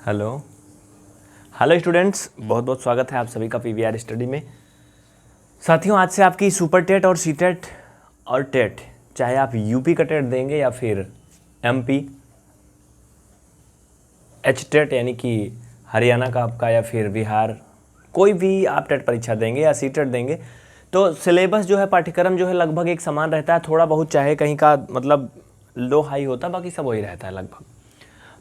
Hello hello students, बहुत बहुत स्वागत है आप सभी का पीवीआर स्टडी में। साथियों, आज से आपकी सुपर टेट और सी टेट और टेट, चाहे आप यूपी का टेट देंगे या फिर एमपी एच टेट यानी कि हरियाणा का आपका, या फिर बिहार, कोई भी आप टेट परीक्षा देंगे या सी टेट देंगे, तो सिलेबस जो है, पाठ्यक्रम जो है लगभग एक समान रहता है। थोड़ा बहुत चाहे कहीं का मतलब लो हाई होता, बाकी सब वही रहता है लगभग।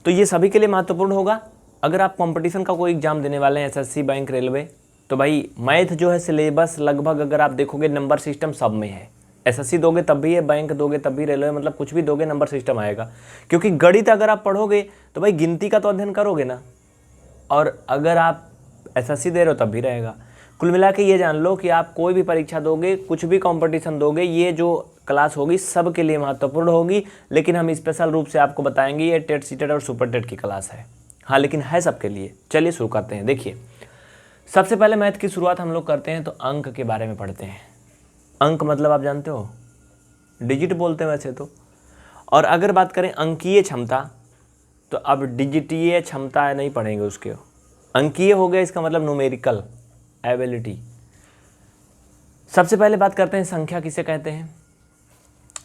तो ये सभी के लिए महत्वपूर्ण होगा। अगर आप कंपटीशन का कोई एग्जाम देने वाले हैं, एसएससी, बैंक, रेलवे, तो भाई मैथ जो है सिलेबस लगभग अगर आप देखोगे नंबर सिस्टम सब में है। एसएससी दोगे तब भी है, बैंक दोगे तब भी, रेलवे, मतलब कुछ भी दोगे नंबर सिस्टम आएगा। क्योंकि गणित अगर आप पढ़ोगे तो भाई गिनती का तो अध्ययन करोगे ना, और अगर आप एसएससी दे रहे हो तब भी रहेगा। कुल मिला के ये जान लो कि आप कोई भी परीक्षा दोगे, कुछ भी कंपटीशन दोगे, ये जो क्लास होगी सब के लिए महत्वपूर्ण होगी। लेकिन हम स्पेशल रूप से आपको बताएंगे ये टेट, सी टेट और सुपर टेट की क्लास है। हाँ, लेकिन है सबके लिए। चलिए शुरू करते हैं। देखिए, सबसे पहले मैथ की शुरुआत हम लोग करते हैं तो अंक के बारे में पढ़ते हैं। अंक मतलब आप जानते हो, डिजिट बोलते हैं वैसे तो। और अगर बात करें अंकीय क्षमता, तो अब डिजिटीय क्षमता नहीं पढ़ेंगे उसके। अंकीय हो गया, इसका मतलब न्यूमेरिकल एबिलिटी। सबसे पहले बात करते हैं संख्या किसे कहते हैं।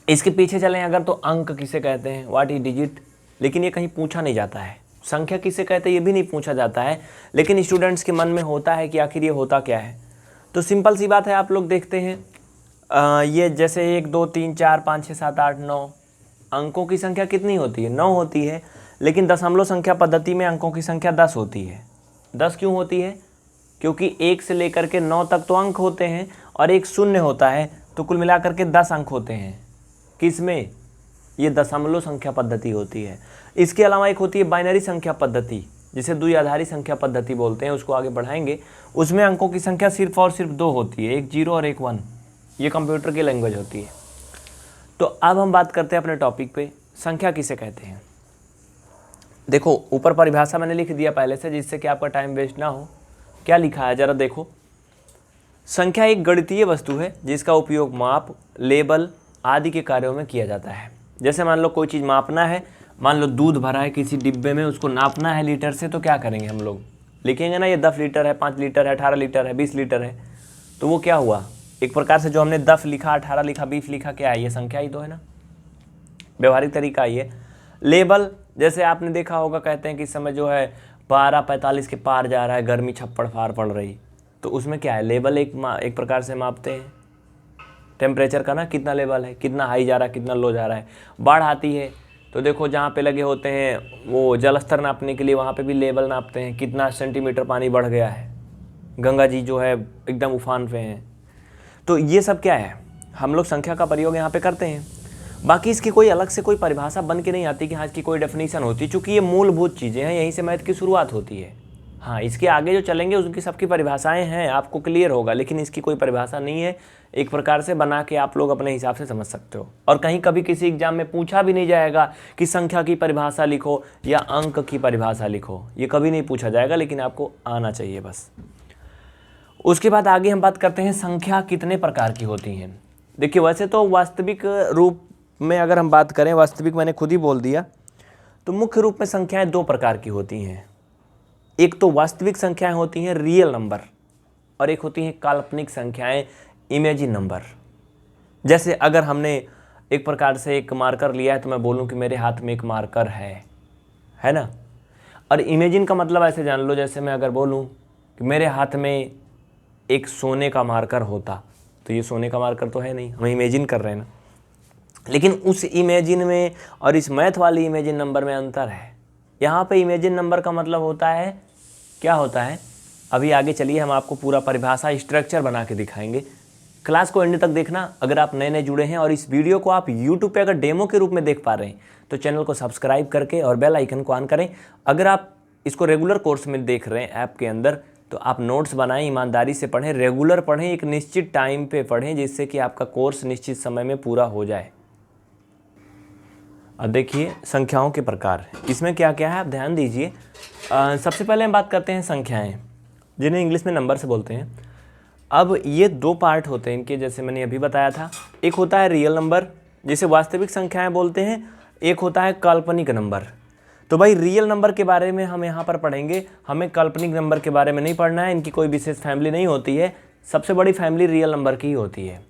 इसके पीछे चलें अगर तो अंक किसे कहते हैं, व्हाट इज डिजिट, लेकिन ये कहीं पूछा नहीं जाता है। संख्या किसे कहते हैं ये भी नहीं पूछा जाता है, लेकिन स्टूडेंट्स के मन में होता है कि आखिर ये होता क्या है। तो सिंपल सी बात है, आप लोग देखते हैं ये जैसे 1 2 3 4 5 6 7 8 9 अंकों की संख्या कितनी होती है? 9 होती है। लेकिन दशमलव संख्या पद्धति में अंकों की संख्या 10 होती है। 10 क्यों होती है? क्योंकि 1 से लेकर के 9 तक तो अंक होते हैं और एक शून्य होता है, तो कुल मिलाकर के 10 अंक होते हैं। किसमें? ये दशमलव संख्या पद्धति होती है। इसके अलावा एक होती है बाइनरी संख्या पद्धति, जिसे द्विआधारी संख्या पद्धति बोलते हैं, उसको आगे बढ़ाएंगे। उसमें अंकों की संख्या सिर्फ और सिर्फ 2 होती है, एक 0 और एक 1। ये कंप्यूटर की लैंग्वेज होती है। तो अब हम बात करते हैं अपने टॉपिक पे, संख्या किसे कहते हैं। देखो, ऊपर परिभाषा मैंने लिख दिया पहले से, जिससे कि आपका टाइम वेस्ट ना हो। क्या लिखा है जरा देखो। संख्या एक गणितीय वस्तु है जिसका उपयोग माप, लेबल आदि के कार्यों में किया जाता है। जैसे मान लो कोई चीज़ मापना है, मान लो दूध भरा है किसी डिब्बे में, उसको नापना है लीटर से, तो क्या करेंगे हम लोग? लिखेंगे ना, ये 10 लीटर है, 5 लीटर है, 18 लीटर है, 20 लीटर है। तो वो क्या हुआ? एक प्रकार से जो हमने 10 लिखा, 18 लिखा, 20 लिखा, क्या है? ये संख्या ही तो है ना। व्यवहारिक तरीका ये। लेबल, जैसे आपने देखा होगा, कहते हैं कि इस समय जो है 12:45 के पार जा रहा है, गर्मी छप्पड़ फाड़ पड़ रही, तो उसमें क्या है? लेबल एक प्रकार से मापते हैं टेम्परेचर का ना, कितना लेवल है, कितना हाई जा रहा है, कितना लो जा रहा है। बाढ़ आती है तो देखो जहाँ पे लगे होते हैं वो जल स्तर नापने के लिए, वहाँ पे भी लेवल नापते हैं, कितना सेंटीमीटर पानी बढ़ गया है। गंगा जी जो है एकदम उफान पे हैं। तो ये सब क्या है, हम लोग संख्या का प्रयोग यहाँ पे करते हैं। बाकी इसकी कोई अलग से कोई परिभाषा बन के नहीं आती कि हाँ इसकी कोई डेफिनेशन होती, चूँकि ये मूलभूत चीज़ें हैं, यहीं से मैथ की शुरुआत होती है। हाँ, इसके आगे जो चलेंगे उसकी सबकी परिभाषाएं हैं, आपको क्लियर होगा, लेकिन इसकी कोई परिभाषा नहीं है। एक प्रकार से बना के आप लोग अपने हिसाब से समझ सकते हो। और कहीं कभी किसी एग्जाम में पूछा भी नहीं जाएगा कि संख्या की परिभाषा लिखो या अंक की परिभाषा लिखो, ये कभी नहीं पूछा जाएगा, लेकिन आपको आना चाहिए बस। उसके बाद आगे हम बात करते हैं संख्या कितने प्रकार की होती हैं। देखिए, वैसे तो वास्तविक रूप में अगर हम बात करें, वास्तविक मैंने खुद ही बोल दिया, तो मुख्य रूप में संख्याएं 2 प्रकार की होती हैं। एक तो वास्तविक संख्याएं होती हैं, रियल नंबर, और एक होती हैं काल्पनिक संख्याएं, इमेजिन नंबर। जैसे अगर हमने एक प्रकार से एक मार्कर लिया है, तो मैं बोलूं कि मेरे हाथ में एक मार्कर है ना। और इमेजिन का मतलब ऐसे जान लो, जैसे मैं अगर बोलूं कि मेरे हाथ में एक सोने का मार्कर होता, तो ये सोने का मार्कर तो है नहीं, हम इमेजिन कर रहे हैं ना। लेकिन उस इमेजिन में और इस मैथ वाली इमेजिन नंबर में अंतर है। यहाँ पे इमेजिन नंबर का मतलब होता है, क्या होता है, अभी आगे चलिए हम आपको पूरा परिभाषा स्ट्रक्चर बना के दिखाएंगे। क्लास को एंड तक देखना। अगर आप नए नए जुड़े हैं और इस वीडियो को आप यूट्यूब पे अगर डेमो के रूप में देख पा रहे हैं, तो चैनल को सब्सक्राइब करके और बेल आइकन को ऑन करें। अगर आप इसको रेगुलर कोर्स में देख रहे हैं ऐप के अंदर, तो आप नोट्स बनाएं, ईमानदारी से पढ़ें, रेगुलर पढ़ें, एक निश्चित टाइम पे पढ़ें, जिससे कि आपका कोर्स निश्चित समय में पूरा हो जाए। अब देखिए संख्याओं के प्रकार, इसमें क्या क्या है आप ध्यान दीजिए। सबसे पहले हम बात करते हैं संख्याएं, जिन्हें इंग्लिश में नंबर से बोलते हैं। अब ये 2 पार्ट होते हैं इनके, जैसे मैंने अभी बताया था। एक होता है रियल नंबर, जिसे वास्तविक संख्याएं बोलते हैं, एक होता है काल्पनिक नंबर। तो भाई रियल नंबर के बारे में हम यहाँ पर पढ़ेंगे, हमें काल्पनिक नंबर के बारे में नहीं पढ़ना है। इनकी कोई विशेष फैमिली नहीं होती है, सबसे बड़ी फैमिली रियल नंबर की ही होती है।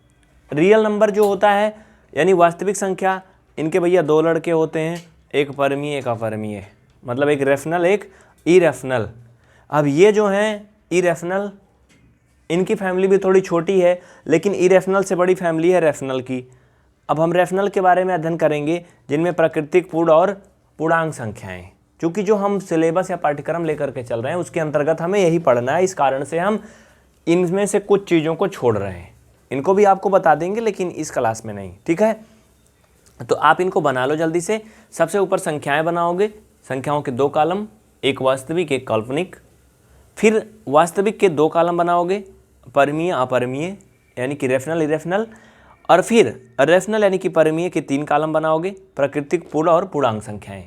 रियल नंबर जो होता है यानी वास्तविक संख्या, इनके भैया दो लड़के होते हैं, एक परमीय एक अपरमीय, मतलब एक रैशनल एक इरैशनल। अब ये जो हैं इरैशनल, इनकी फैमिली भी थोड़ी छोटी है, लेकिन इरैशनल से बड़ी फैमिली है रैशनल की। अब हम रैशनल के बारे में अध्ययन करेंगे, जिनमें प्राकृतिक पूर्ण और पूर्णांक संख्याएं, क्योंकि जो हम सिलेबस या पाठ्यक्रम लेकर के चल रहे हैं उसके अंतर्गत हमें यही पढ़ना है। इस कारण से हम इनमें से कुछ चीज़ों को छोड़ रहे हैं, इनको भी आपको बता देंगे लेकिन इस क्लास में नहीं, ठीक है। तो आप इनको बना लो जल्दी से। सबसे ऊपर संख्याएं बनाओगे, संख्याओं के दो कॉलम, एक वास्तविक एक काल्पनिक। फिर वास्तविक के दो कॉलम बनाओगे, परमीय अपरमीय यानी कि रैशनल इरैशनल। और फिर रैशनल यानी कि परमीय के तीन कॉलम बनाओगे, प्राकृतिक पूर्ण और पूर्णांक संख्याएं।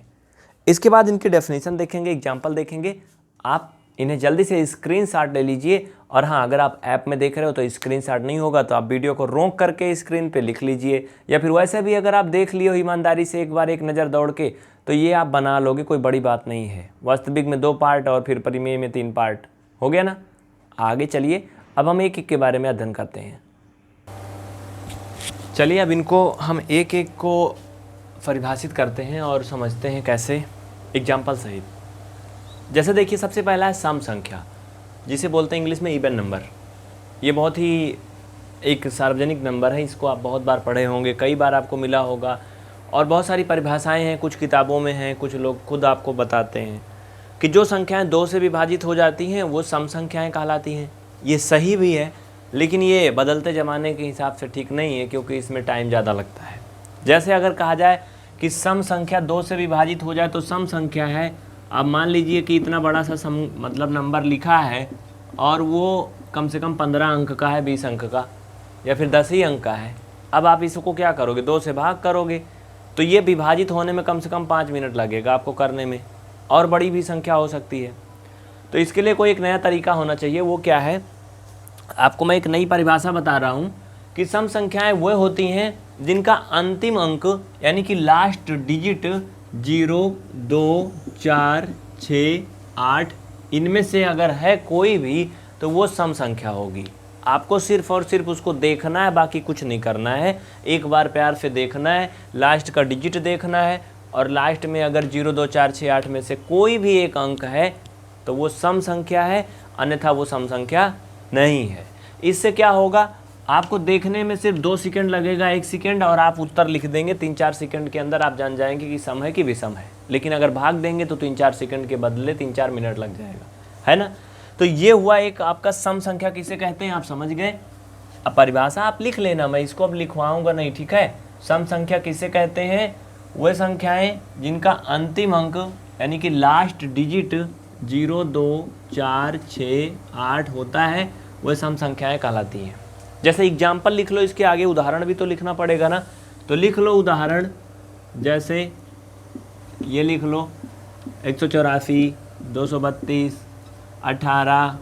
इसके बाद इनकी डेफिनेशन देखेंगे, एग्जाम्पल देखेंगे। आप इन्हें जल्दी से स्क्रीनशॉट ले लीजिए। और हाँ, अगर आप ऐप में देख रहे हो तो स्क्रीनशॉट नहीं होगा तो आप वीडियो को रोक करके स्क्रीन पे लिख लीजिए, या फिर वैसे भी अगर आप देख लिए हो ईमानदारी से एक बार एक नज़र दौड़ के तो ये आप बना लोगे, कोई बड़ी बात नहीं है। वास्तविक में 2 पार्ट और फिर परिमेय में 3 पार्ट, हो गया ना। आगे चलिए, अब हम एक एक के बारे में अध्ययन करते हैं। चलिए अब इनको हम एक एक को परिभाषित करते हैं और समझते हैं कैसे, एग्जाम्पल सहित। जैसे देखिए, सबसे पहला है सम संख्या, जिसे बोलते हैं इंग्लिश में इवन नंबर। ये बहुत ही एक सार्वजनिक नंबर है, इसको आप बहुत बार पढ़े होंगे, कई बार आपको मिला होगा, और बहुत सारी परिभाषाएं हैं, कुछ किताबों में हैं, कुछ लोग खुद आपको बताते हैं कि जो संख्याएं 2 से विभाजित हो जाती हैं वो सम संख्याएं कहलाती हैं। ये सही भी है, लेकिन ये बदलते ज़माने के हिसाब से ठीक नहीं है, क्योंकि इसमें टाइम ज़्यादा लगता है। जैसे अगर कहा जाए कि सम संख्या 2 से विभाजित हो जाए तो सम संख्या है। अब मान लीजिए कि इतना बड़ा सा मतलब नंबर लिखा है और वो कम से कम 15 अंक का है, 20 अंक का, या फिर 10 ही अंक का है। अब आप इसको क्या करोगे, 2 से भाग करोगे, तो ये विभाजित होने में कम से कम 5 मिनट लगेगा आपको करने में, और बड़ी भी संख्या हो सकती है। तो इसके लिए कोई एक नया तरीका होना चाहिए। वो क्या है, आपको मैं एक नई परिभाषा बता रहा हूँ कि सम संख्याएं वो होती हैं जिनका अंतिम अंक यानी कि लास्ट डिजिट 0, 2, 4, 6, 8 इनमें से अगर है कोई भी तो वो सम संख्या होगी। आपको सिर्फ और सिर्फ उसको देखना है, बाकी कुछ नहीं करना है। एक बार प्यार से देखना है, लास्ट का डिजिट देखना है, और लास्ट में अगर 0, 2, 4, 6, 8 में से कोई भी एक अंक है तो वो सम संख्या है, अन्यथा वो सम संख्या नहीं है। इससे क्या होगा, आपको देखने में सिर्फ 2 सेकंड लगेगा, 1 सेकंड, और आप उत्तर लिख देंगे। 3-4 सेकंड के अंदर आप जान जाएंगे कि सम है कि विषम है। लेकिन अगर भाग देंगे तो 3-4 सेकंड के बदले 3-4 मिनट लग जाएगा, है ना। तो ये हुआ एक आपका सम संख्या किसे कहते हैं, आप समझ गए। अब परिभाषा आप लिख लेना, मैं इसको अब लिखवाऊंगा नहीं, ठीक है। सम संख्या किसे कहते हैं, वह संख्याएं जिनका अंतिम अंक यानी कि लास्ट डिजिट 0, 2, 4, 6, 8 होता है, वह सम संख्याएं कहलाती हैं। जैसे एग्जाम्पल लिख लो, इसके आगे उदाहरण भी तो लिखना पड़ेगा ना। तो लिख लो उदाहरण, जैसे ये लिख लो 184, 232, 18,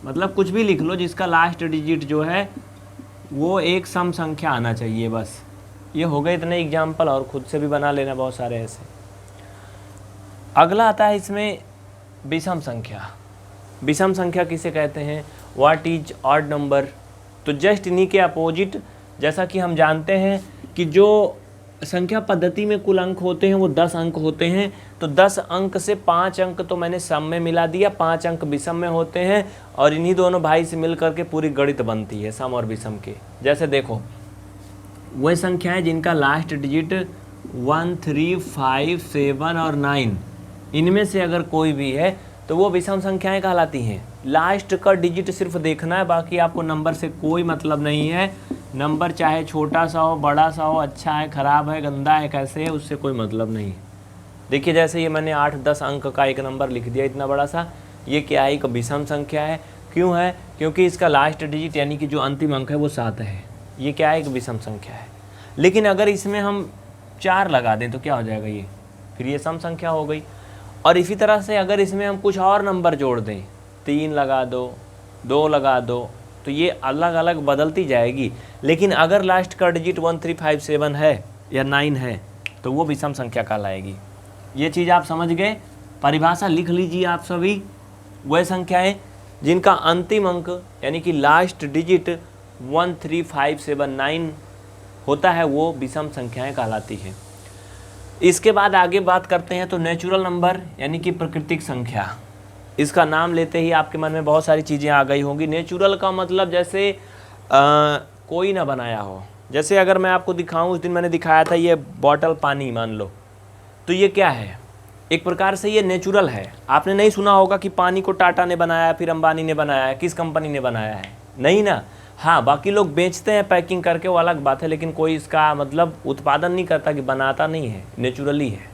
मतलब कुछ भी लिख लो जिसका लास्ट डिजिट जो है वो एक सम संख्या आना चाहिए। बस ये हो गए इतने एग्जाम्पल, और खुद से भी बना लेना बहुत सारे ऐसे। अगला आता है इसमें विषम संख्या। विषम संख्या किसे कहते हैं, व्हाट इज ऑड नंबर। तो जस्ट इन्हीं के अपोजिट, जैसा कि हम जानते हैं कि जो संख्या पद्धति में कुल अंक होते हैं वो 10 अंक होते हैं, तो 10 अंक से 5 अंक तो मैंने सम में मिला दिया, 5 अंक विषम में होते हैं, और इन्हीं दोनों भाई से मिल करके पूरी गणित बनती है सम और विषम के। जैसे देखो, वह संख्याएं जिनका लास्ट डिजिट 1, 3, 5, 7 और 9 इनमें से अगर कोई भी है तो वो विषम संख्याएं कहलाती हैं। लास्ट का डिजिट सिर्फ देखना है, बाकी आपको नंबर से कोई मतलब नहीं है। नंबर चाहे छोटा सा हो, बड़ा सा हो, अच्छा है, ख़राब है, गंदा है, कैसे है, उससे कोई मतलब नहीं है। देखिए, जैसे ये मैंने 8-10 अंक का एक नंबर लिख दिया इतना बड़ा सा, ये क्या है, एक विषम संख्या है। क्यों है, क्योंकि इसका लास्ट डिजिट यानी कि जो अंतिम अंक है वो 7 है। ये क्या है, एक विषम संख्या है। लेकिन अगर इसमें हम 4 लगा दें तो क्या हो जाएगा, ये फिर ये सम संख्या हो गई। और इसी तरह से अगर इसमें हम कुछ और नंबर जोड़ दें, 3 लगा दो, 2 लगा दो, तो ये अलग अलग बदलती जाएगी। लेकिन अगर लास्ट का डिजिट 1, 3, 5, 7 है या 9 है तो वो विषम संख्या कहलाएगी। ये चीज़ आप समझ गए। परिभाषा लिख लीजिए आप सभी। वह संख्याएं जिनका अंतिम अंक यानी कि लास्ट डिजिट 13579 होता है वो विषम संख्याएं कहलाती हैं। इसके बाद आगे बात करते हैं तो नेचुरल नंबर यानी कि प्राकृतिक संख्या। इसका नाम लेते ही आपके मन में बहुत सारी चीज़ें आ गई होंगी। नेचुरल का मतलब जैसे कोई ना बनाया हो। जैसे अगर मैं आपको दिखाऊं, उस दिन मैंने दिखाया था ये बॉटल पानी मान लो, तो ये क्या है, एक प्रकार से ये नेचुरल है। आपने नहीं सुना होगा कि पानी को टाटा ने बनाया, फिर अंबानी ने बनाया है, किस कंपनी ने बनाया है, नहीं ना। हाँ, बाकी लोग बेचते हैं पैकिंग करके, वो अलग बात है, लेकिन कोई इसका मतलब उत्पादन नहीं करता, कि बनाता नहीं है, नेचुरली है।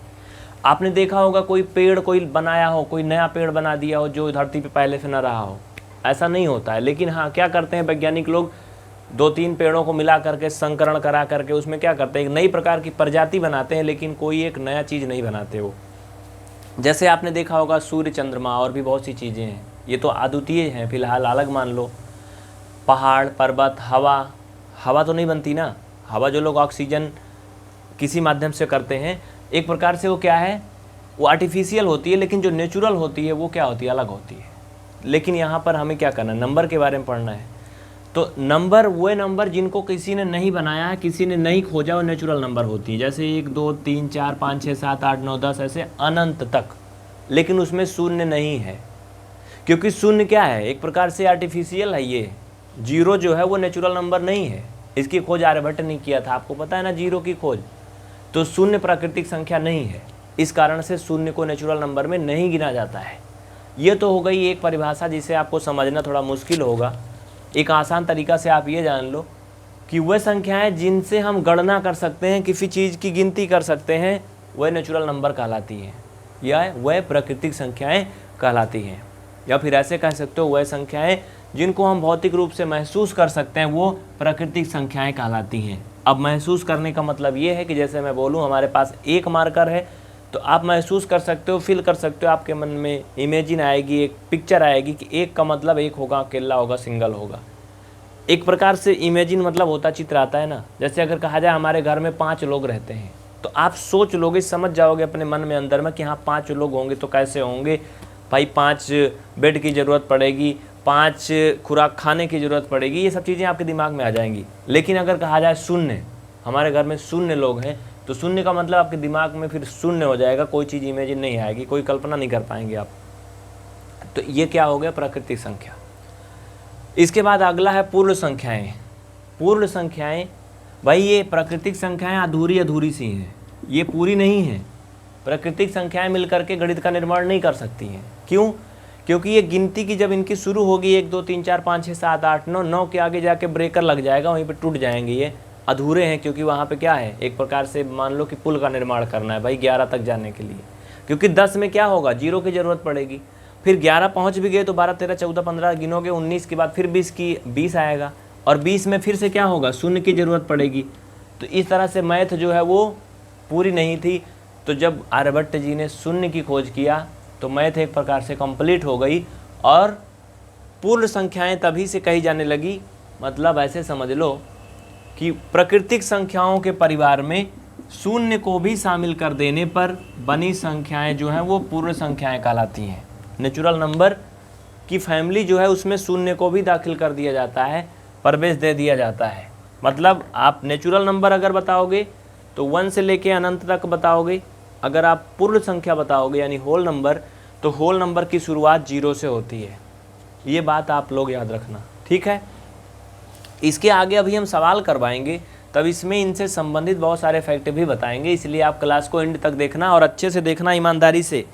आपने देखा होगा कोई पेड़ कोई बनाया हो, कोई नया पेड़ बना दिया हो जो धरती पे पहले से न रहा हो, ऐसा नहीं होता है। लेकिन हाँ, क्या करते हैं वैज्ञानिक लोग, 2-3 पेड़ों को मिला करके संकरण करा करके उसमें क्या करते हैं, एक नई प्रकार की प्रजाति बनाते हैं, लेकिन कोई एक नया चीज़ नहीं बनाते वो। जैसे आपने देखा होगा सूर्य, चंद्रमा और भी बहुत सी चीज़ें हैं, ये तो अद्वितीय हैं फिलहाल, अलग मान लो। पहाड़, पर्वत, हवा तो नहीं बनती ना। हवा जो लोग ऑक्सीजन किसी माध्यम से करते हैं, एक प्रकार से वो क्या है, वो आर्टिफिशियल होती है, लेकिन जो नेचुरल होती है वो क्या होती है, अलग होती है। लेकिन यहाँ पर हमें क्या करना है, नंबर के बारे में पढ़ना है। तो नंबर, वो नंबर जिनको किसी ने नहीं बनाया है, किसी ने नहीं खोजा, वो नेचुरल नंबर होती है। जैसे 1 2 3 4 5 6 7 8 9 10 ऐसे अनंत तक। लेकिन उसमें शून्य नहीं है, क्योंकि शून्य क्या है, एक प्रकार से आर्टिफिशियल है। ये जीरो जो है वो नेचुरल नंबर नहीं है। इसकी खोज आर्यभट्ट ने किया था, आपको पता है ना, जीरो की खोज। तो शून्य प्राकृतिक संख्या नहीं है, इस कारण से शून्य को नेचुरल नंबर में नहीं गिना जाता है। ये तो हो गई एक परिभाषा जिसे आपको समझना थोड़ा मुश्किल होगा। एक आसान तरीका से आप ये जान लो कि वह संख्याएं जिनसे हम गणना कर सकते हैं, किसी चीज़ की गिनती कर सकते हैं, वह नेचुरल नंबर कहलाती हैं, या वह प्राकृतिक संख्याएं कहलाती हैं। या फिर ऐसे कह सकते हो, वह संख्याएं जिनको हम भौतिक रूप से महसूस कर सकते हैं, वो प्राकृतिक संख्याएं कहलाती हैं। अब महसूस करने का मतलब ये है कि जैसे मैं बोलूँ हमारे पास एक मार्कर है, तो आप महसूस कर सकते हो, फील कर सकते हो, आपके मन में इमेजिन आएगी, एक पिक्चर आएगी कि एक का मतलब एक होगा, अकेला होगा, सिंगल होगा। एक प्रकार से इमेजिन मतलब होता, चित्र आता है ना। जैसे अगर कहा जाए हमारे घर में 5 लोग रहते हैं, तो आप सोच लोगे, समझ जाओगे अपने मन में अंदर में कि हाँ 5 लोग होंगे तो कैसे होंगे भाई, 5 बेड की ज़रूरत पड़ेगी, 5 खुराक खाने की ज़रूरत पड़ेगी, ये सब चीज़ें आपके दिमाग में आ जाएंगी। लेकिन अगर कहा जाए शून्य, हमारे घर में शून्य लोग हैं, तो शून्य का मतलब आपके दिमाग में फिर शून्य हो जाएगा, कोई चीज़ इमेजिन नहीं आएगी, कोई कल्पना नहीं कर पाएंगे आप। तो ये क्या हो गया, प्राकृतिक संख्या। इसके बाद अगला है पूर्ण संख्याएं। पूर्ण संख्याएं भाई, ये प्राकृतिक संख्याएं अधूरी सी हैं, ये पूरी नहीं हैं। प्राकृतिक संख्याएं मिलकर के गणित का निर्माण नहीं कर सकती हैं। क्यों? क्योंकि ये गिनती की जब इनकी शुरू होगी 1 2 3 4 5 6 7 8 9 के आगे जाके ब्रेकर लग जाएगा, वहीं पे टूट जाएंगे, ये अधूरे हैं। क्योंकि वहाँ पे क्या है, एक प्रकार से मान लो कि पुल का निर्माण करना है भाई 11 तक जाने के लिए, क्योंकि 10 में क्या होगा, 0 की ज़रूरत पड़ेगी। फिर 11 पहुँच भी गए तो 12 13 14 15 गिनोगे, 19 के बाद फिर 20 आएगा, और 20 में फिर से क्या होगा, शून्य की ज़रूरत पड़ेगी। तो इस तरह से मैथ जो है वो पूरी नहीं थी। तो जब आर्यभट्ट जी ने शून्य की खोज किया तो मैथ एक प्रकार से कंप्लीट हो गई, और पूर्ण संख्याएं तभी से कही जाने लगी। मतलब ऐसे समझ लो कि प्राकृतिक संख्याओं के परिवार में शून्य को भी शामिल कर देने पर बनी संख्याएं जो हैं वो पूर्ण संख्याएं कहलाती हैं। नेचुरल नंबर की फैमिली जो है उसमें शून्य को भी दाखिल कर दिया जाता है, प्रवेश दे दिया जाता है। मतलब आप नेचुरल नंबर अगर बताओगे तो 1 से लेके अनंत तक बताओगे। अगर आप पूर्ण संख्या बताओगे यानी होल नंबर, तो होल नंबर की शुरुआत 0 से होती है। ये बात आप लोग याद रखना, ठीक है। इसके आगे अभी हम सवाल करवाएंगे, तब इसमें इनसे संबंधित बहुत सारे फैक्ट भी बताएंगे, इसलिए आप क्लास को एंड तक देखना और अच्छे से देखना, ईमानदारी से।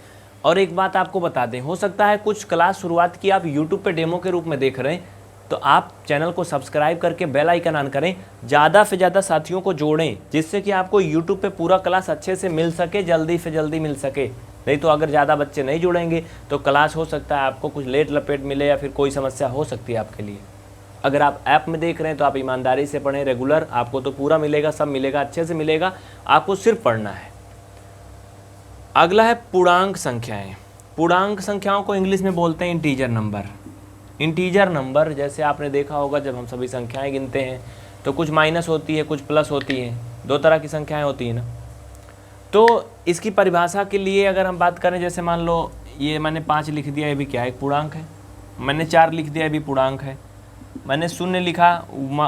और एक बात आपको बता दें, हो सकता है कुछ क्लास शुरुआत की आप यूट्यूब पे डेमो के रूप में देख रहे हैं, तो आप चैनल को सब्सक्राइब करके बेल आइकन ऑन करें, ज़्यादा से ज़्यादा साथियों को जोड़ें, जिससे कि आपको यूट्यूब पे पूरा क्लास अच्छे से मिल सके, जल्दी से जल्दी मिल सके। नहीं तो अगर ज़्यादा बच्चे नहीं जुड़ेंगे तो क्लास हो सकता है आपको कुछ लेट लपेट मिले, या फिर कोई समस्या हो सकती है आपके लिए। अगर आप ऐप में देख रहे हैं तो आप ईमानदारी से पढ़ें रेगुलर, आपको तो पूरा मिलेगा, सब मिलेगा, अच्छे से मिलेगा, आपको सिर्फ पढ़ना है। अगला है पूर्णांक संख्याएँ। पूर्णांक संख्याओं को इंग्लिश में बोलते हैं इंटीजर नंबर। इंटीजर नंबर जैसे आपने देखा होगा, जब हम सभी संख्याएं गिनते हैं तो कुछ माइनस होती है, कुछ प्लस होती हैं, 2 तरह की संख्याएं होती हैं ना। तो इसकी परिभाषा के लिए अगर हम बात करें, जैसे मान लो ये मैंने 5 लिख दिया, ये भी क्या है, एक पूर्णांक है। मैंने 4 लिख दिया, ये भी पूर्णांक है। मैंने 0 लिखा,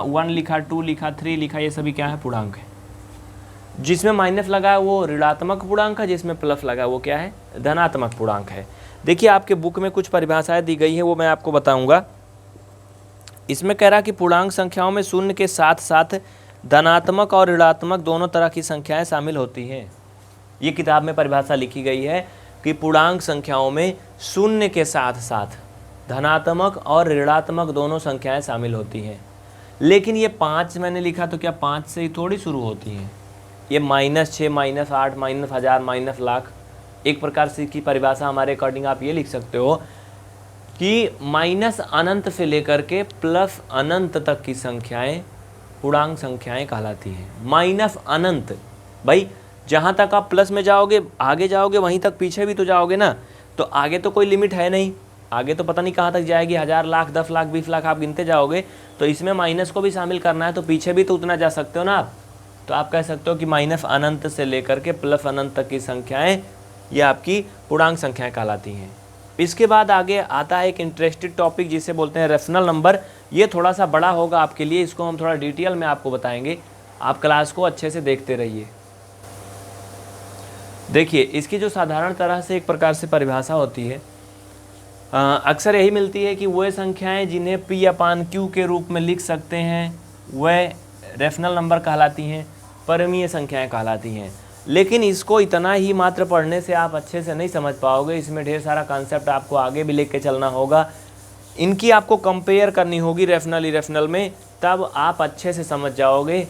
1 लिखा, 2 लिखा, 3 लिखा, ये सभी क्या है, पूर्णांक है। जिसमें माइनस लगा है वो ऋणात्मक पूर्णांक है, जिसमें प्लस लगा है वो क्या है, धनात्मक पूर्णांक है। देखिए आपके बुक में कुछ परिभाषाएं दी गई है, वो मैं आपको बताऊंगा। इसमें कह रहा कि पूर्णांक संख्याओं में शून्य के साथ साथ धनात्मक और ऋणात्मक दोनों तरह की संख्याएं शामिल होती हैं। ये किताब में परिभाषा लिखी गई है कि पूर्णांक संख्याओं में शून्य के साथ साथ धनात्मक और ऋणात्मक दोनों संख्याएं शामिल होती हैं। लेकिन ये 5 मैंने लिखा तो क्या 5 से ही थोड़ी शुरू होती हैं। ये -6, -8, -1000, -लाख, एक प्रकार से की परिभाषा हमारे अकॉर्डिंग आप ये लिख सकते हो कि माइनस अनंत से लेकर के प्लस अनंत तक की संख्याएं पूर्णांक संख्याएं कहलाती हैं। माइनस अनंत, भाई जहाँ तक आप प्लस में जाओगे, आगे जाओगे, वहीं तक पीछे भी तो जाओगे ना। तो आगे तो कोई लिमिट है नहीं, आगे तो पता नहीं कहाँ तक जाएगी, 1000, लाख, 10 लाख, 20 लाख आप गिनते जाओगे। तो इसमें माइनस को भी शामिल करना है तो पीछे भी तो उतना जा सकते हो ना आप। तो आप कह सकते हो कि माइनस अनंत से लेकर के प्लस अनंत तक की संख्याएं ये आपकी पूर्णांक संख्याएं कहलाती हैं। इसके बाद आगे आता है एक इंटरेस्टेड टॉपिक जिसे बोलते हैं रेशनल नंबर। ये थोड़ा सा बड़ा होगा आपके लिए, इसको हम थोड़ा डिटेल में आपको बताएंगे। आप क्लास को अच्छे से देखते रहिए। देखिए इसकी जो साधारण तरह से एक प्रकार से परिभाषा होती है, अक्सर यही मिलती है कि वह संख्याएं जिन्हें P/Q के रूप में लिख सकते हैं वह रेशनल नंबर कहलाती हैं, परमीय संख्याएं कहलाती हैं। लेकिन इसको इतना ही मात्र पढ़ने से आप अच्छे से नहीं समझ पाओगे, इसमें ढेर सारा कॉन्सेप्ट आपको आगे भी लेके चलना होगा। इनकी आपको कंपेयर करनी होगी रेशनल इरेशनल में, तब आप अच्छे से समझ जाओगे।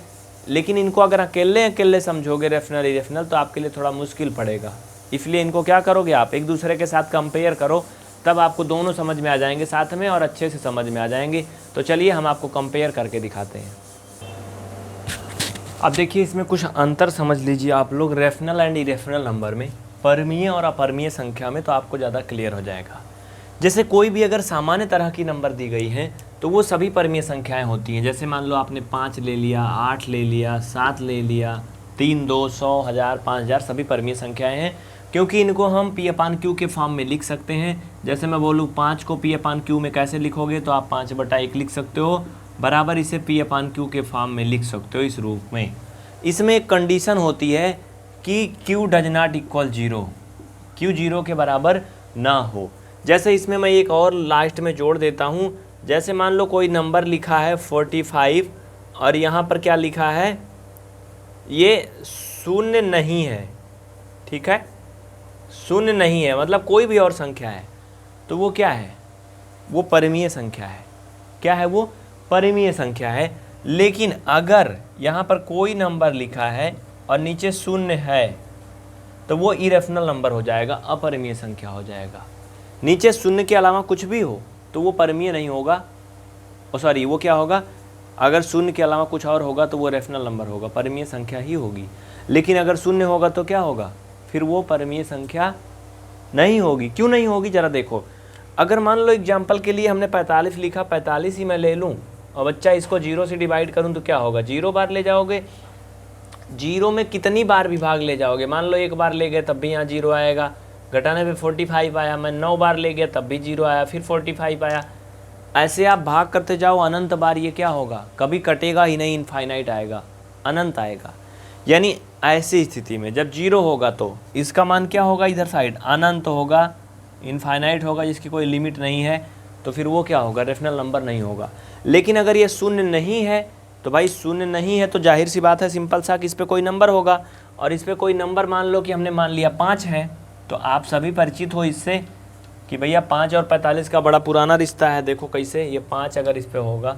लेकिन इनको अगर अकेले अकेले समझोगे रेशनल इरेशनल तो आपके लिए थोड़ा मुश्किल पड़ेगा। इसलिए इनको क्या करोगे, आप एक दूसरे के साथ कंपेयर करो, तब आपको दोनों समझ में आ जाएंगे साथ में और अच्छे से समझ में आ जाएंगे। तो चलिए हम आपको कंपेयर करके दिखाते हैं। अब देखिए इसमें कुछ अंतर समझ लीजिए आप लोग रेशनल एंड इरेशनल नंबर में, परमीय और अपरमीय संख्या में, तो आपको ज़्यादा क्लियर हो जाएगा। जैसे कोई भी अगर सामान्य तरह की नंबर दी गई है तो वो सभी परमीय संख्याएं होती हैं। जैसे मान लो आपने 5 ले लिया, 8 ले लिया, 7 ले लिया, 3, 2, 100, 1000, 5000 सभी परमीय संख्याएं हैं, क्योंकि इनको हम P/Q के फॉर्म में लिख सकते हैं। जैसे मैं बोलूँ 5 को P/Q में कैसे लिखोगे, तो आप 5/1 लिख सकते हो, बराबर इसे P/Q के फॉर्म में लिख सकते हो इस रूप में। इसमें एक कंडीशन होती है कि Q does not equal 0, Q 0 के बराबर ना हो। जैसे इसमें मैं एक और लास्ट में जोड़ देता हूँ। जैसे मान लो कोई नंबर लिखा है 45 और यहाँ पर क्या लिखा है, ये शून्य नहीं है, ठीक है, शून्य नहीं है, मतलब कोई भी और संख्या है, तो वो क्या है, वो परमीय संख्या है। क्या है वो, परमीय संख्या है। लेकिन अगर यहाँ पर कोई नंबर लिखा है और नीचे शून्य है तो वो इरेशनल नंबर हो जाएगा, अपरमीय संख्या हो जाएगा। नीचे शून्य के अलावा कुछ भी हो तो वो परमीय नहीं होगा, सॉरी वो क्या होगा, अगर शून्य के अलावा कुछ और होगा तो वो रेशनल नंबर होगा, परमीय संख्या ही होगी। लेकिन अगर शून्य होगा तो क्या होगा, फिर वो परमीय संख्या नहीं होगी। क्यों नहीं होगी, ज़रा देखो। अगर मान लो एग्जाम्पल के लिए हमने 45 लिखा, 45 ही मैं ले लूँ और बच्चा इसको 0 से डिवाइड करूँ तो क्या होगा, 0 बार ले जाओगे। 0 में कितनी बार विभाग ले जाओगे, मान लो 1 बार ले गए तब भी यहाँ 0 आएगा, घटाने पे 45 आया, मैं 9 बार ले गया तब भी 0 आया, फिर 45 आया। ऐसे आप भाग करते जाओ अनंत बार, ये क्या होगा, कभी कटेगा ही नहीं, इनफाइनाइट आएगा, अनंत आएगा। यानी ऐसी स्थिति में जब 0 होगा तो इसका मान क्या होगा, इधर साइड अनंत होगा, इनफाइनाइट होगा, जिसकी कोई लिमिट नहीं है, तो फिर वो क्या होगा, रेशनल नंबर नहीं होगा। लेकिन अगर ये शून्य नहीं है तो भाई शून्य नहीं है तो जाहिर सी बात है, सिंपल सा, कि इस पर कोई नंबर होगा। और इस पर कोई नंबर मान लो कि हमने मान लिया 5 है, तो आप सभी परिचित हो इससे कि भैया 5 और 45 का बड़ा पुराना रिश्ता है। देखो कैसे, ये 5 अगर इस पे होगा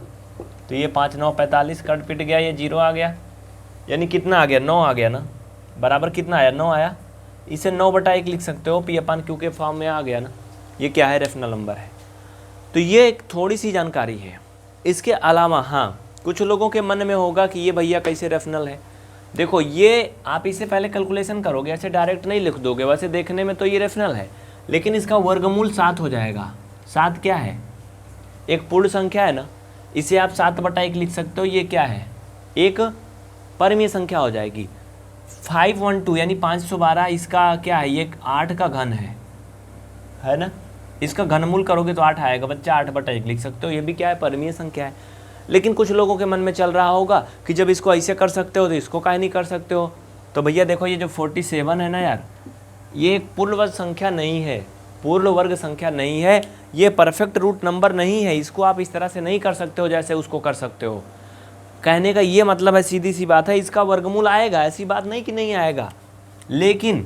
तो ये 5, 9, 45 कट पिट गया, ये 0 आ गया, यानी कितना आ गया, 9 आ गया ना, बराबर कितना आया, 9 आया। इसे 9/1 लिख सकते हो, P/Q के फॉर्म में आ गया ना, ये क्या है, रेशनल नंबर है। तो ये एक थोड़ी सी जानकारी है। इसके अलावा हाँ, कुछ लोगों के मन में होगा कि ये भैया कैसे रेशनल है। देखो ये आप इसे पहले कैलकुलेशन करोगे, ऐसे डायरेक्ट नहीं लिख दोगे। वैसे देखने में तो ये रेशनल है, लेकिन इसका वर्गमूल 7 हो जाएगा। 7 क्या है, एक पूर्ण संख्या है ना, इसे आप 7/1 लिख सकते हो। ये क्या है, एक परमीय संख्या हो जाएगी। 512 यानी 512 इसका क्या है, ये 8 का घन है ना। इसका घनमूल करोगे तो 8 आएगा बच्चा, 8/1 लिख सकते हो। ये भी क्या है, परिमेय संख्या है। लेकिन कुछ लोगों के मन में चल रहा होगा कि जब इसको ऐसे कर सकते हो तो इसको काहे नहीं कर सकते हो। तो भैया देखो ये जो 47 है ना यार, ये एक पूर्ण वर्ग संख्या नहीं है, पूर्ण वर्ग संख्या नहीं है, ये परफेक्ट रूट नंबर नहीं है। इसको आप इस तरह से नहीं कर सकते हो जैसे उसको कर सकते हो। कहने का ये मतलब है, सीधी सी बात है, इसका वर्गमूल आएगा, ऐसी बात नहीं कि नहीं आएगा। लेकिन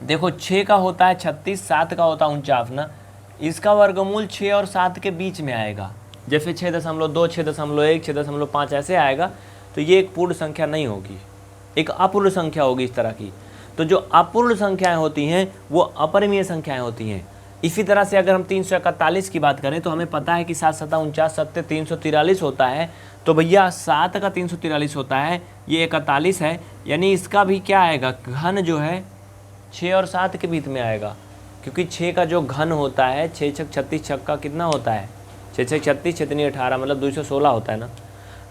देखो 6 का होता है 36, 7 का होता है 49 ना, इसका वर्गमूल 6 और 7 के बीच में आएगा। जैसे 6.2, 6.1, 6.5 ऐसे आएगा। तो ये एक पूर्ण संख्या नहीं होगी, एक अपूर्ण संख्या होगी इस तरह की। तो जो अपूर्ण संख्याएं होती हैं वो अपरिमेय संख्याएं होती हैं। इसी तरह से अगर हम 341 की बात करें तो हमें पता है कि 7 7 49 7 343 होता है। तो भैया 7 का 343 होता है, ये 41 है, यानी इसका भी क्या आएगा, घन जो है 6 और 7 के बीच में आएगा। क्योंकि 6 का जो घन होता है, 6 6 36 छक्का कितना होता है, 6 6 36 6 3 18 मतलब 216 होता है ना।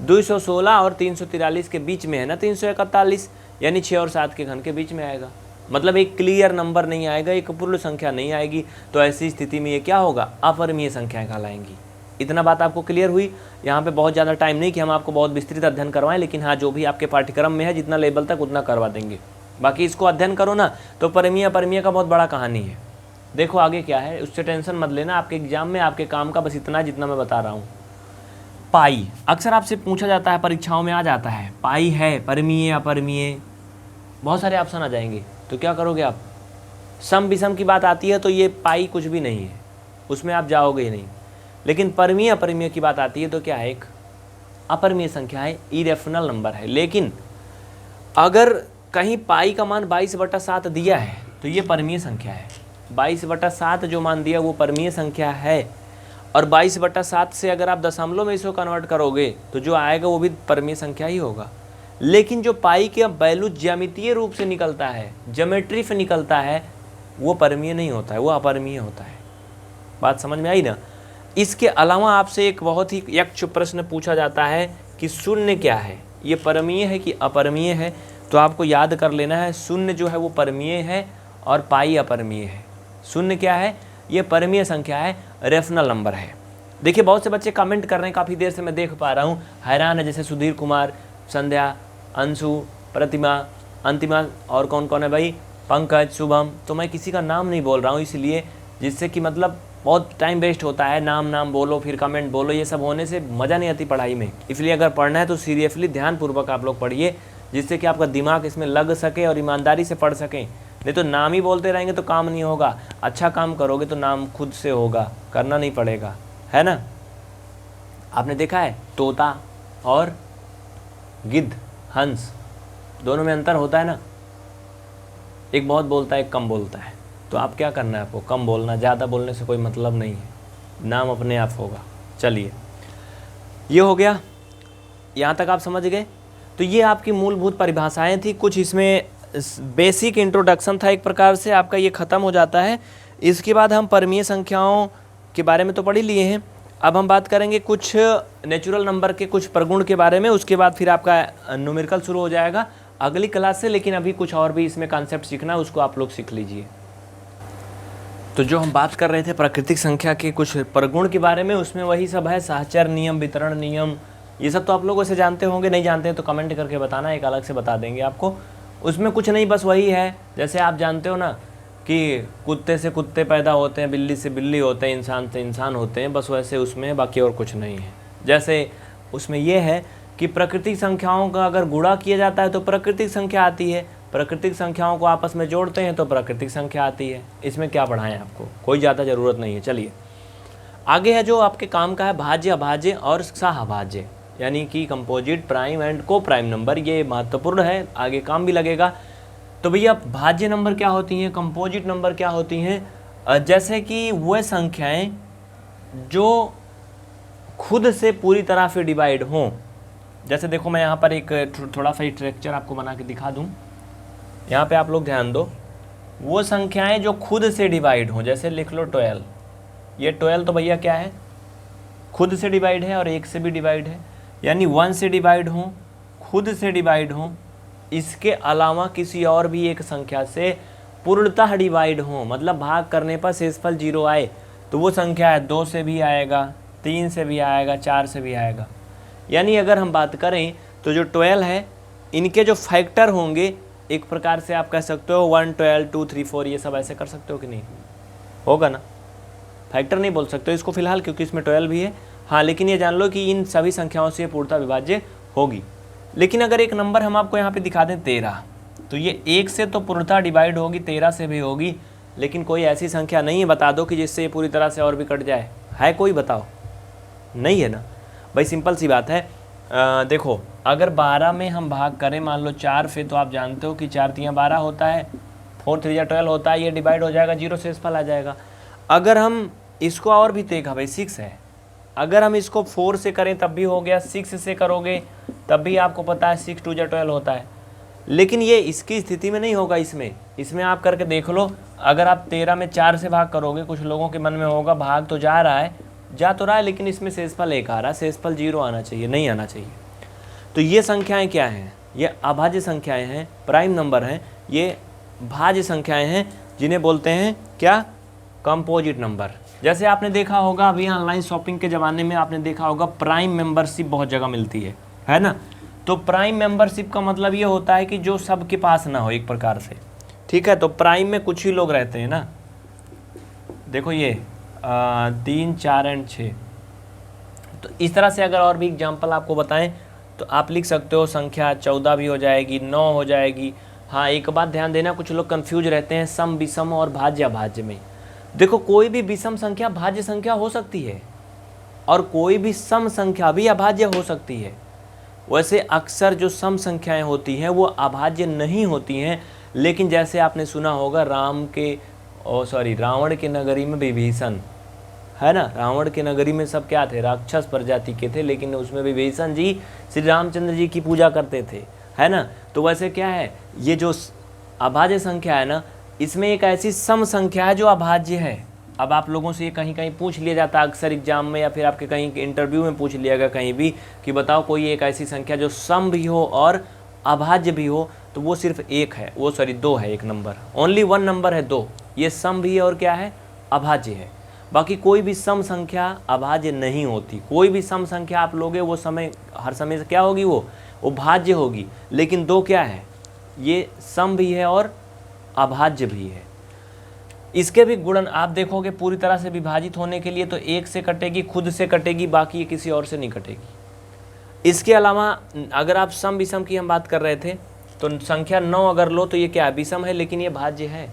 216 और 343 के बीच में है ना 341, यानी 6 और 7 के घन के बीच में आएगा। मतलब एक क्लियर नंबर नहीं आएगा, एक पूर्ण संख्या नहीं आएगी। तो ऐसी स्थिति में ये क्या होगा, अपरिमेय संख्याएं कहलाएंगी। इतना बात आपको क्लियर हुई। यहाँ पे बहुत ज़्यादा टाइम नहीं कि हम आपको बहुत विस्तृत अध्ययन करवाएं, लेकिन हाँ जो भी आपके पाठ्यक्रम में है जितना लेवल तक उतना करवा देंगे। बाकी इसको अध्ययन करो ना तो परिमेय अपरिमेय का बहुत बड़ा कहानी है। देखो आगे क्या है, उससे टेंशन मत लेना, आपके एग्जाम में आपके काम का बस इतना जितना मैं बता रहा हूँ। पाई अक्सर आपसे पूछा जाता है, परीक्षाओं में आ जाता है, पाई है परिमेय अपरिमेय, बहुत सारे ऑप्शन आ जाएंगे। तो क्या करोगे आप, सम विषम की बात आती है तो ये पाई कुछ भी नहीं है, उसमें आप जाओगे ही नहीं। लेकिन परिमेय अपरिमेय की बात आती है तो क्या है, एक अपरिमेय संख्या है, इरेशनल नंबर है। लेकिन अगर कहीं पाई का मान 22/7 दिया है तो ये परिमेय संख्या है। 22/7 जो मान दिया वो परिमेय संख्या है। और 22/7 से अगर आप दशमलव में इसको कन्वर्ट करोगे तो जो आएगा वो भी परिमेय संख्या ही होगा। लेकिन जो पाई के वैल्यू ज्यामितीय रूप से निकलता है, ज्योमेट्री से निकलता है, वो परिमेय नहीं होता है, वो अपरिमेय होता है। बात समझ में आई ना। इसके अलावा आपसे एक बहुत ही यक्ष प्रश्न पूछा जाता है कि शून्य क्या है, ये परिमेय है कि अपरिमेय है। तो आपको याद कर लेना है, शून्य जो है वो परिमेय है और पाई अपरिमेय है। शून्य क्या है, ये परिमेय संख्या है, रेशनल नंबर है। देखिए बहुत से बच्चे कमेंट कर रहे हैं, काफ़ी देर से मैं देख पा रहा हूँ, हैरान है। जैसे सुधीर कुमार, संध्या, अंशु, प्रतिमा, अंतिमा, और कौन कौन है भाई, पंकज, शुभम। तो मैं किसी का नाम नहीं बोल रहा हूँ इसलिए, जिससे कि मतलब बहुत टाइम वेस्ट होता है, नाम बोलो फिर कमेंट बोलो, ये सब होने से मज़ा नहीं आती पढ़ाई में। इसलिए अगर पढ़ना है तो सीरियसली ध्यानपूर्वक आप लोग पढ़िए, जिससे कि आपका दिमाग इसमें लग सके और ईमानदारी से पढ़ सकें। नहीं तो नाम ही बोलते रहेंगे तो काम नहीं होगा। अच्छा काम करोगे तो नाम खुद से होगा, करना नहीं पड़ेगा, है ना। आपने देखा है तोता और गिद्ध, हंस, दोनों में अंतर होता है ना। एक बहुत बोलता है, एक कम बोलता है। तो आप क्या करना है, आपको कम बोलना, ज़्यादा बोलने से कोई मतलब नहीं है, नाम अपने आप होगा। चलिए ये हो गया, यहाँ तक आप समझ गए। तो ये आपकी मूलभूत परिभाषाएं थी, कुछ इसमें बेसिक इंट्रोडक्शन था एक प्रकार से, आपका ये ख़त्म हो जाता है। इसके बाद हम परिमेय संख्याओं के बारे में तो पढ़ ही लिए हैं। अब हम बात करेंगे कुछ नेचुरल नंबर के कुछ प्रगुण के बारे में, उसके बाद फिर आपका न्यूमेरिकल शुरू हो जाएगा अगली क्लास से। लेकिन अभी कुछ और भी इसमें कॉन्सेप्ट सीखना है, उसको आप लोग सीख लीजिए। तो जो हम बात कर रहे थे प्राकृतिक संख्या के कुछ प्रगुण के बारे में, उसमें वही सब है, सहचर नियम, वितरण नियम, ये सब तो आप लोग वैसे जानते होंगे। नहीं जानते हैं तो कमेंट करके बताना, एक अलग से बता देंगे आपको। उसमें कुछ नहीं, बस वही है, जैसे आप जानते हो ना कि कुत्ते से कुत्ते पैदा होते हैं, बिल्ली से बिल्ली होते हैं, इंसान से इंसान होते हैं, बस वैसे उसमें है, बाकी और कुछ नहीं है। जैसे उसमें यह है कि प्राकृतिक संख्याओं का अगर गुणा किया जाता है तो प्राकृतिक संख्या आती है, प्राकृतिक संख्याओं को आपस में जोड़ते हैं तो प्राकृतिक संख्या आती है। इसमें क्या पढ़ाएं आपको, कोई ज़्यादा ज़रूरत नहीं है। चलिए आगे है जो आपके काम का है, भाज्य, अभाज्य और सहअभाज्य, यानी कि कंपोजिट, प्राइम एंड को प्राइम नंबर। ये महत्वपूर्ण है, आगे काम भी लगेगा। तो भैया भाज्य नंबर क्या होती हैं, कंपोजिट नंबर क्या होती हैं, जैसे कि वह संख्याएं जो खुद से पूरी तरह से डिवाइड हों। जैसे देखो मैं यहाँ पर एक थोड़ा सा स्ट्रक्चर आपको बना के दिखा दूँ, यहाँ पे आप लोग ध्यान दो। वो संख्याएं जो खुद से डिवाइड हों, जैसे लिख लो 12, ये 12 तो भैया क्या है, खुद से डिवाइड है और 1 से भी डिवाइड है, यानी 1 से डिवाइड हों, खुद से डिवाइड हों इसके अलावा किसी और भी एक संख्या से पूर्णतः डिवाइड हो, मतलब भाग करने पर शेषफल 0 आए, तो वो संख्या है 2 से भी आएगा, 3 से भी आएगा, 4 से भी आएगा। यानी अगर हम बात करें तो जो 12 है इनके जो फैक्टर होंगे, एक प्रकार से आप कह सकते हो 1, 12, 2, 3, 4, ये सब ऐसे कर सकते हो कि नहीं? होगा ना। फैक्टर नहीं बोल सकते इसको फिलहाल, क्योंकि इसमें 12 भी है। हाँ, लेकिन ये जान लो कि इन सभी संख्याओं से पूर्णतः विभाज्य होगी। लेकिन अगर एक नंबर हम आपको यहाँ पे दिखा दें 13, तो ये 1 से तो पूर्णतः डिवाइड होगी, 13 से भी होगी, लेकिन कोई ऐसी संख्या नहीं है, बता दो कि जिससे ये पूरी तरह से और भी कट जाए। है कोई? बताओ। नहीं है ना भाई, सिंपल सी बात है। देखो, अगर 12 में हम भाग करें मान लो 4 से, तो आप जानते हो कि 4 3 12 होता है, 4 3 12 होता है, ये डिवाइड हो जाएगा, 0 शेषफल आ जाएगा। अगर हम इसको और भी देखा भाई 6 है, अगर हम इसको 4 से करें तब भी हो गया, 6 से करोगे तब भी आपको पता है 6 2 12 होता है। लेकिन ये इसकी स्थिति में नहीं होगा। इसमें आप करके देख लो, अगर आप 13 में 4 से भाग करोगे, कुछ लोगों के मन में होगा भाग तो जा तो रहा है, लेकिन इसमें शेषफल 1 आ रहा है, शेषफल 0 आना चाहिए, नहीं आना चाहिए। तो ये संख्याएं क्या हैं? ये अभाज्य संख्याएं हैं, प्राइम नंबर हैं, ये भाज्य संख्याएं हैं, जिन्हें बोलते हैं क्या? Composite number. जैसे आपने देखा होगा अभी ऑनलाइन शॉपिंग के ज़माने में आपने देखा होगा प्राइम मेंबरशिप बहुत जगह मिलती है ना। तो प्राइम मेंबरशिप का मतलब ये होता है कि जो सबके पास ना हो एक प्रकार से, ठीक है। तो प्राइम में कुछ ही लोग रहते हैं ना। देखो ये 3 4 और 6। तो इस तरह से अगर और भी एग्जाम्पल आपको बताएं तो आप लिख सकते हो, संख्या 14 भी हो जाएगी, 9 हो जाएगी। हाँ, एक बात ध्यान देना, कुछ लोग कंफ्यूज रहते हैं सम विषम और भाज्य अभाज्य में। देखो, कोई भी विषम संख्या भाज्य संख्या हो सकती है और कोई भी सम संख्या भी अभाज्य हो सकती है। वैसे अक्सर जो सम संख्याएं होती हैं वो अभाज्य नहीं होती हैं, लेकिन जैसे आपने सुना होगा रावण के नगरी में विभीषण, है ना। रावण के नगरी में सब क्या थे? राक्षस प्रजाति के थे, लेकिन उसमें विभीषण जी श्री रामचंद्र जी की पूजा करते थे, है ना। तो वैसे क्या है, ये जो अभाज्य संख्या है ना, इसमें एक ऐसी सम संख्या है जो अभाज्य है। अब आप लोगों से ये कहीं कहीं पूछ लिया जाता है अक्सर एग्जाम में, या फिर आपके कहीं इंटरव्यू में पूछ लिया गया कहीं भी कि बताओ कोई एक ऐसी संख्या जो सम भी हो और अभाज्य भी हो, तो वो सिर्फ एक है, दो है, एक नंबर, ओनली 1 नंबर है 2। ये सम भी है और क्या है? अभाज्य है। बाकी कोई भी सम संख्या अभाज्य नहीं होती। कोई भी सम संख्या आप लोगे वो हर समय से क्या होगी? वो भाज्य होगी। लेकिन 2 क्या है? ये सम भी है और अभाज्य भी है। इसके भी गुणन आप देखोगे पूरी तरह से विभाजित होने के लिए तो 1 से कटेगी, खुद से कटेगी, बाकी ये किसी और से नहीं कटेगी। इसके अलावा अगर आप सम विषम की हम बात कर रहे थे, तो संख्या 9 अगर लो तो ये क्या है? विषम है, लेकिन ये भाज्य है।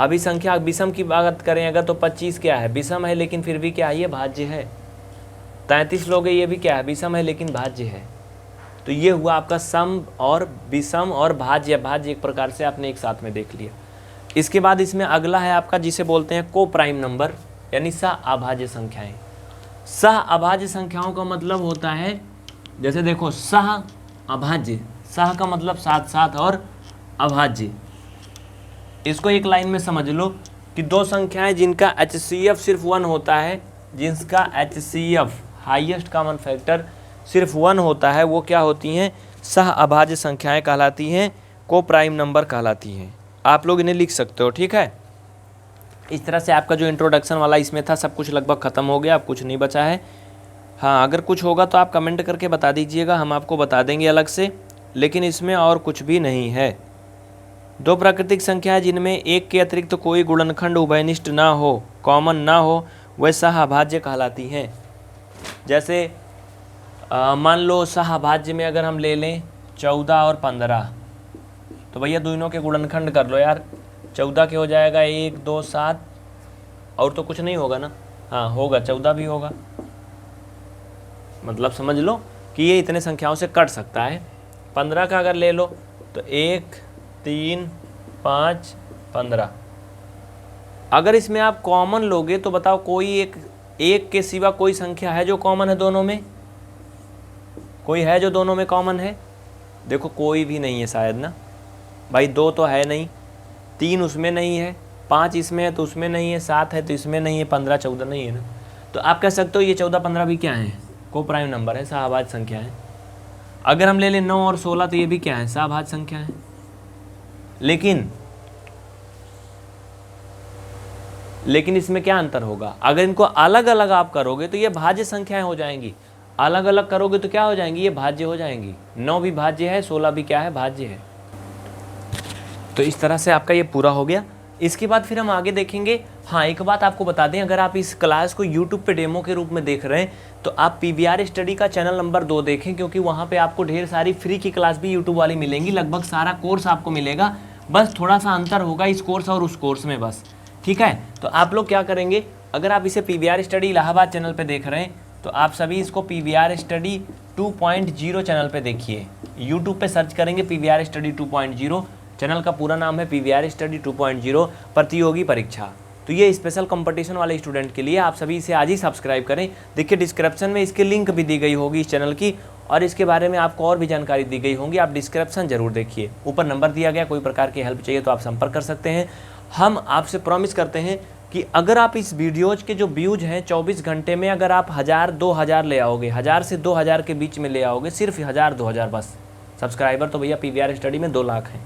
अभी संख्या विषम की बात करें अगर तो 25 क्या है? विषम है, लेकिन फिर भी क्या है? ये भाज्य है। 33 लोगे, ये भी क्या है? विषम है, लेकिन भाज्य है। तो ये हुआ आपका सम और विषम और भाज्य एक प्रकार से आपने एक साथ में देख लिया। इसके बाद इसमें अगला है आपका जिसे बोलते हैं को प्राइम नंबर, यानी सह अभाज्य संख्याएं। सह अभाज्य संख्याओं का मतलब होता है, जैसे देखो सह अभाज्य, सह का मतलब साथ साथ और अभाज्य। इसको एक लाइन में समझ लो कि 2 संख्याएं जिनका HCF सिर्फ 1 होता है, जिसका HCF हाईएस्ट कॉमन फैक्टर सिर्फ 1 होता है, वो क्या होती हैं? सह अभाज्य संख्याएं कहलाती हैं, को प्राइम नंबर कहलाती हैं। आप लोग इन्हें लिख सकते हो, ठीक है। इस तरह से आपका जो इंट्रोडक्शन वाला इसमें था सब कुछ लगभग ख़त्म हो गया, अब कुछ नहीं बचा है। हाँ, अगर कुछ होगा तो आप कमेंट करके बता दीजिएगा, हम आपको बता देंगे अलग से, लेकिन इसमें और कुछ भी नहीं है। 2 प्राकृतिक संख्या जिनमें एक के अतिरिक्त तो कोई गुणनखंड उभयनिष्ठ ना हो, कॉमन ना हो, वह सह अभाज्य कहलाती हैं। जैसे मान लो सह अभाज्य में अगर हम ले लें 14 और 15, तो भैया दोनों के गुणनखंड कर लो यार। 14 के हो जाएगा 1 2 7, और तो कुछ नहीं होगा ना। हाँ होगा, 14 भी होगा। मतलब समझ लो कि ये इतने संख्याओं से कट सकता है। 15 का अगर ले लो तो 1 3 5 15। अगर इसमें आप कॉमन लोगे तो बताओ कोई एक के सिवा कोई संख्या है जो कॉमन है दोनों में? कोई है जो दोनों में कॉमन है? देखो कोई भी नहीं है शायद ना भाई। 2 तो है नहीं, 3 उसमें नहीं है, 5 इसमें है तो उसमें नहीं है, 7 है तो इसमें नहीं है, 15 14 नहीं है ना। तो आप कह सकते हो ये 14 15 भी क्या है? को प्राइम नंबर है, सहअभाज्य संख्या है। अगर हम ले लें 9 और 16 तो ये भी क्या है, सभाज्य संख्या है। लेकिन इसमें क्या अंतर होगा, अगर इनको अलग अलग आप करोगे तो ये भाज्य संख्याएं हो जाएंगी, अलग अलग करोगे तो क्या हो जाएंगी, ये भाज्य हो जाएंगी। 9 भी भाज्य है, 16 भी क्या है, भाज्य है। तो इस तरह से आपका ये पूरा हो गया। इसके बाद फिर हम आगे देखेंगे। हाँ, एक बात आपको बता दें, अगर आप इस क्लास को यूट्यूब पे डेमो के रूप में देख रहे हैं तो आप PVR स्टडी का चैनल नंबर 2 देखें, क्योंकि वहाँ पे आपको ढेर सारी फ्री की क्लास भी यूट्यूब वाली मिलेंगी। लगभग सारा कोर्स आपको मिलेगा, बस थोड़ा सा अंतर होगा इस कोर्स और उस कोर्स में बस, ठीक है। तो आप लोग क्या करेंगे, अगर आप इसे PVR स्टडी इलाहाबाद चैनल पर देख रहे हैं तो आप सभी इसको PVR स्टडी 2.0 चैनल पे देखिए। यूट्यूब पे सर्च करेंगे PVR स्टडी 2.0, चैनल का पूरा नाम है PVR स्टडी 2.0 प्रतियोगी परीक्षा। तो ये स्पेशल कंपटीशन वाले स्टूडेंट के लिए, आप सभी इसे आज ही सब्सक्राइब करें। देखिए डिस्क्रिप्शन में इसकी लिंक भी दी गई होगी इस चैनल की, और इसके बारे में आपको और भी जानकारी दी गई होंगी, आप डिस्क्रिप्शन जरूर देखिए। ऊपर नंबर दिया गया, कोई प्रकार की हेल्प चाहिए तो आप संपर्क कर सकते हैं। हम आपसे प्रॉमिस करते हैं कि अगर आप इस वीडियोज के जो व्यूज हैं 24 घंटे में अगर आप 1000-2000 ले आओगे, 1000 से 2000 के बीच में ले आओगे, सिर्फ 1000-2000 बस सब्सक्राइबर, तो भैया PVR स्टडी में 2 लाख हैं,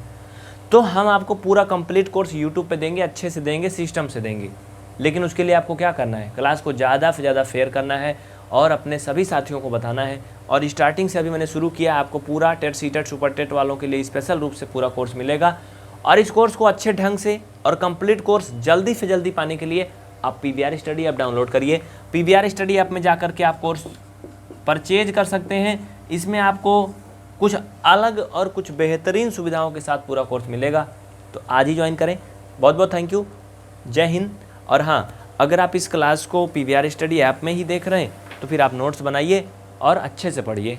तो हम आपको पूरा कंप्लीट कोर्स यूट्यूब पे देंगे, अच्छे से देंगे, सिस्टम से देंगे। लेकिन उसके लिए आपको क्या करना है, क्लास को ज़्यादा से ज़्यादा शेयर करना है और अपने सभी साथियों को बताना है। और स्टार्टिंग से अभी मैंने शुरू किया, आपको पूरा टेट, सीटेट, सुपर टेट वालों के लिए स्पेशल रूप से पूरा कोर्स मिलेगा। और इस कोर्स को अच्छे ढंग से और कंप्लीट कोर्स जल्दी से जल्दी पाने के लिए आप PVR स्टडी ऐप डाउनलोड करिए। PVR स्टडी ऐप में जाकर के आप कोर्स परचेज कर सकते हैं। इसमें आपको कुछ अलग और कुछ बेहतरीन सुविधाओं के साथ पूरा कोर्स मिलेगा, तो आज ही ज्वाइन करें। बहुत बहुत थैंक यू, जय हिंद। और हाँ, अगर आप इस क्लास को PVR स्टडी ऐप में ही देख रहे हैं तो फिर आप नोट्स बनाइए और अच्छे से पढ़िए।